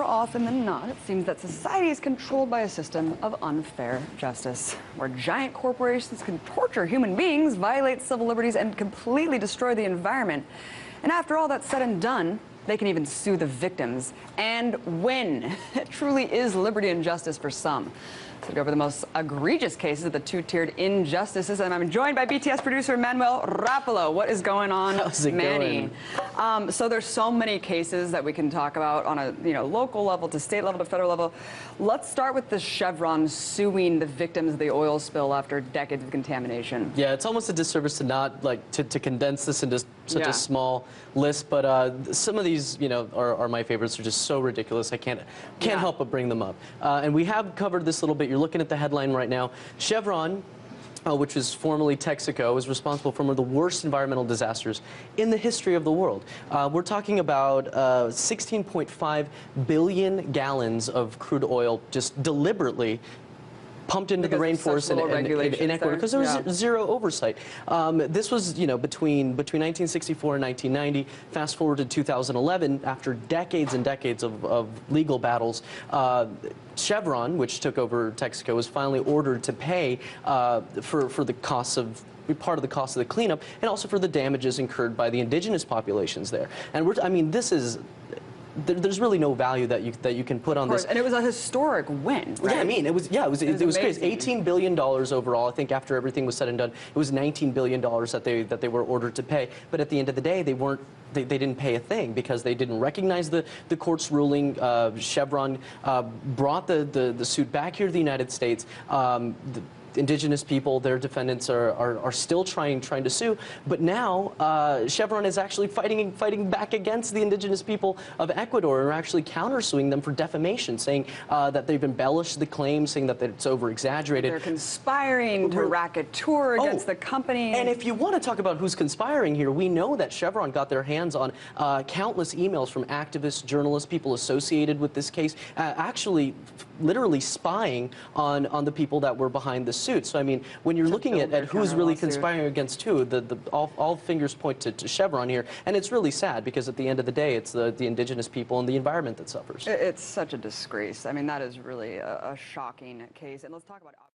more often than not, it seems that society is controlled by a system of unfair justice, where giant corporations can torture human beings, violate civil liberties, and completely destroy the environment. And after all that's said and done, they can even sue the victims and win. It truly is liberty and justice for some. To go over the most egregious cases of the two-tiered injustices, and I'm joined by BTS producer Manuel Rapolo. What is going on, Manny? So there's so many cases that we can talk about on a local level to state level to federal level. Let's start with the Chevron suing the victims of the oil spill after decades of contamination. Yeah, it's almost a disservice to not to condense this into such a small list, but some of these are my favorites. They're just so ridiculous. I can't help but bring them up. And we have covered this a little bit. You're looking at the headline right now. Chevron, which was formerly Texaco, is responsible for one of the worst environmental disasters in the history of the world. We're talking about 16.5 billion gallons of crude oil just deliberately pumped into the rainforest in Ecuador because there was zero oversight. This was, between 1964 and 1990. Fast forward to 2011, after decades and decades of legal battles, Chevron, which took over Texaco, was finally ordered to pay for the costs of part of the cost of the cleanup and also for the damages incurred by the indigenous populations there. And this is. There's really no value that you can put on this. And it was a historic win, right? Yeah, it was crazy. $18 billion overall. I think after everything was said and done, it was $19 billion that they were ordered to pay. But at the end of the day, they didn't pay a thing because they didn't recognize the court's ruling. Chevron brought the suit back here to the United States. Indigenous people, their defendants are still trying to sue, but now Chevron is actually fighting back against the indigenous people of Ecuador and are actually countersuing them for defamation, saying that they've embellished the claim, saying that it's over-exaggerated. They're conspiring to racketeer against the company. And if you want to talk about who's conspiring here, we know that Chevron got their hands on countless emails from activists, journalists, people associated with this case, actually literally spying on the people that were behind the suit. So when you're looking at who's really conspiring against who, all fingers point to Chevron here, and it's really sad because at the end of the day, it's the indigenous people and the environment that suffers. It's such a disgrace. That is really a shocking case. And let's talk about